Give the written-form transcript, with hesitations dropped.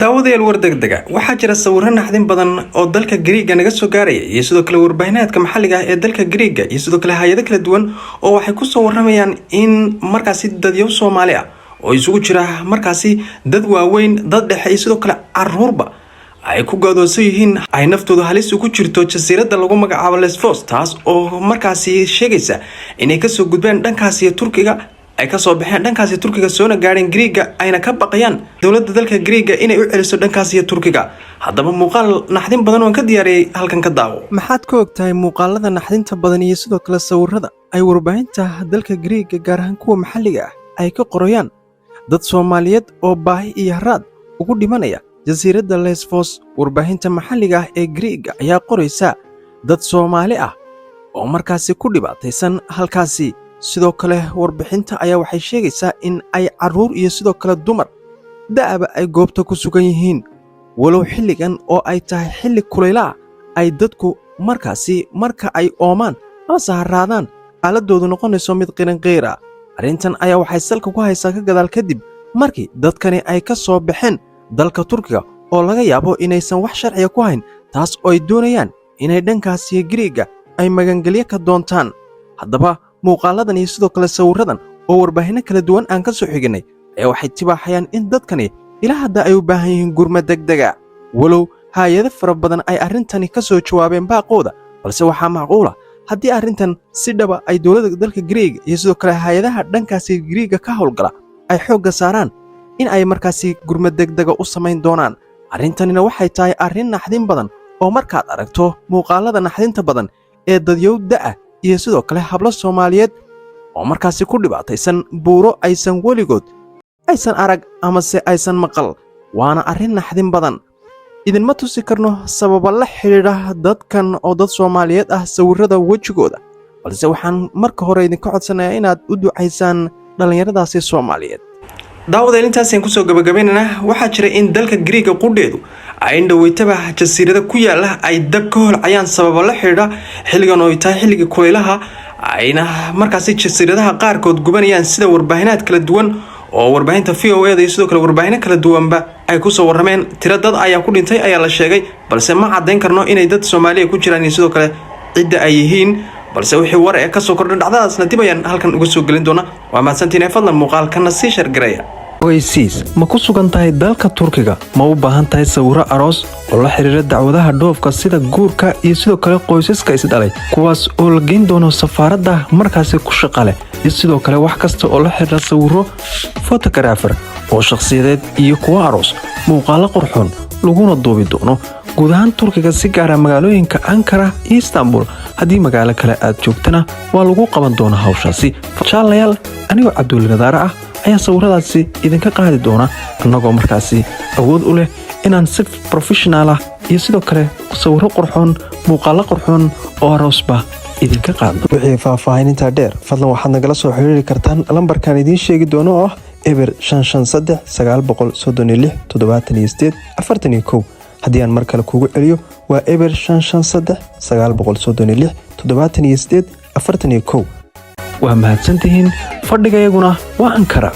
daawadeel war degdega waxaa jira sawirro naxdin badan oo dalka Greek naga soo gaaraya iyo sidoo kale warbaahineedka maxalliga ah ee dalka Greek iyo sidoo kale hay'ado kala duwan oo waxay ku soo waramayaan in markaasi dadyo Soomaali ah oo isugu jira markaasi dad waaweyn dad dhexe iyo sidoo kale carruurba ay ku go'doonsan yihiin ay naftooda halis ugu jirto jasiiradda lagu magacaabo Lesbos taas oo markaasi sheegaysa inay ka soo gudbeen dhankaasi Turkiga ay ka soo baxeen dhankaasi Turkiga soona gaareen Greega ayna ka baqayaan dawladda dalka Greega inay u celiso dhankaasi Turkiga haddaba muuqaal naxdin badan oo ka diyaariyay halkan ka daawo maxaad ka ogtahay muuqaalada naxdinta badan iyo sidoo kale sawirrada ay warbaahinta dalka Greega gaar ahaan kuwa maxalliga ah ay ka qorayaan dad Soomaaliyeed oo baahi iyo haraad ugu dhimanaya jasiiradda Lesbos warbaahinta maxalliga ah ee Greega ayaa qoraysa dad Soomaali ah oo markaasi ku dhibaataysan halkaasi sidoo kale warbixinta ayaa waxay sheegaysaa in ay carruur iyo sidoo kale dumar da'aba ay goobta ku sugan yihiin walow xilligan oo ay tahay xilli kulayla ay dadku markaasi marka ay oomaan ama saharaadaan xaaladoodu noqonayso mid qiran ah arrintan ayaa waxay salka ku haysaa ka gadaal kadib markii dadkani ay ka soo baxeen dalka Turkiga oo laga yaabo inaysan wax sharciya ku hayn taas oo ay doonayaan inay dhankaasi Greega ay magangelyo ka doontaan haddaba muuqaaladan iyo sidoo kale sawirradan oo warbaahinno kala duwan aan ka soo xignay ayaa waxay tibaaxayaan in dadkani ilaa hadda ay u baahan yihiin gurmad degdega walow hay'ado fara badan ay arrintani ka soo jawaabeen baaqooda balse waxaa macquul ah haddii arrintan si dhaba ay dawladda dalka Greega iyo sidoo kale hay'adaha dhankaasi Greega ka howlgala ay xoogga saaraan in ay markaasi gurmad degdega u samayn doonaan arrintanina waxay tahay arrin naxdin badan oo markaad aragto muuqaalada naxdinta badan ee dadyow da'a iyo sidoo kale hablo Soomaaliyeed oo markaasi ku dhibaataysan buuro aysan weligood aysan arag ama se aysan maqal waana arrin naxdin badan idinma tusi karno sababa la xiriira dadkan oo dad Soomaaliyeed ah sawirrada wajigooda balse waxaan marka hore idinka codsanayaa inaad u ducaysaan dhalinyaradaasi Soomaaliyeed daawadeel intaasaan ku soo gabagabeynana waxaa jira in dalka Greega qudheedu ay indhaweytaba jasiirada ku yaala ay dab ka holcayaan sababo la xiriira xilligan oo tahay xilliga kulaylaha ayna markaasi jasiiradaha qaarkood gubanayaan sida warbaahineed kala duwan oo warbaahinta VOA iyo sidoo kale warbaahinno kala duwanba ay ku soo warameen tiro dad ayaa ku dhintay ayaa la sheegay balse ma cadeyn karno inay dad Soomaaliya ku jiraan iyo sidoo kale cidda ay yihiin balse wixii war ee ka soo kordhay dhacdadaasna dib ayaan halkan uga soo gelin doona waa mahadsantiin fadlan muuqaalkana sii share gareeya ogeysiis ma ku sugan tahay dalka Turkiga ma u baahan tahay sawirro aroos oo la xiriira dacwadaha dhoofka sida guurka iyo sidoo kale qoysaska isdhalay kuwaas oo la geyn doono safaaradda markaasi ku shaqale iyo sidoo kale wax kasta oo la xiriira sawirro photographer oo shakhsiyadeed iyo kuwa aroos muuqaalo qurxoon laguna duubi doono guud ahaan Turkiga si gaar ah magaalooyinka Ankara iyo Istanbul haddii magaalo kale aad joogtana waa lagu qaban doonaa hawshaasi jaalayaal anigoo Cabdulla Nadaara ah ayaa sawirradaasi idinka qaadi doona annagoo markaasi awood u leh inaan si professional ah iyo sidoo kale sawirro qurxoon muuqaalo qurxoon oo aroosba idinka qaadno wixii faahfaahinta dheer fadlan waxaad nagala soo xiriiri kartaan lambarkan idiin sheegi doono oo ah eber 553 haddii aan mar kale kugu celiyo waa eber 553 waa mahadsantihiin fadhigayaguna waa Ankara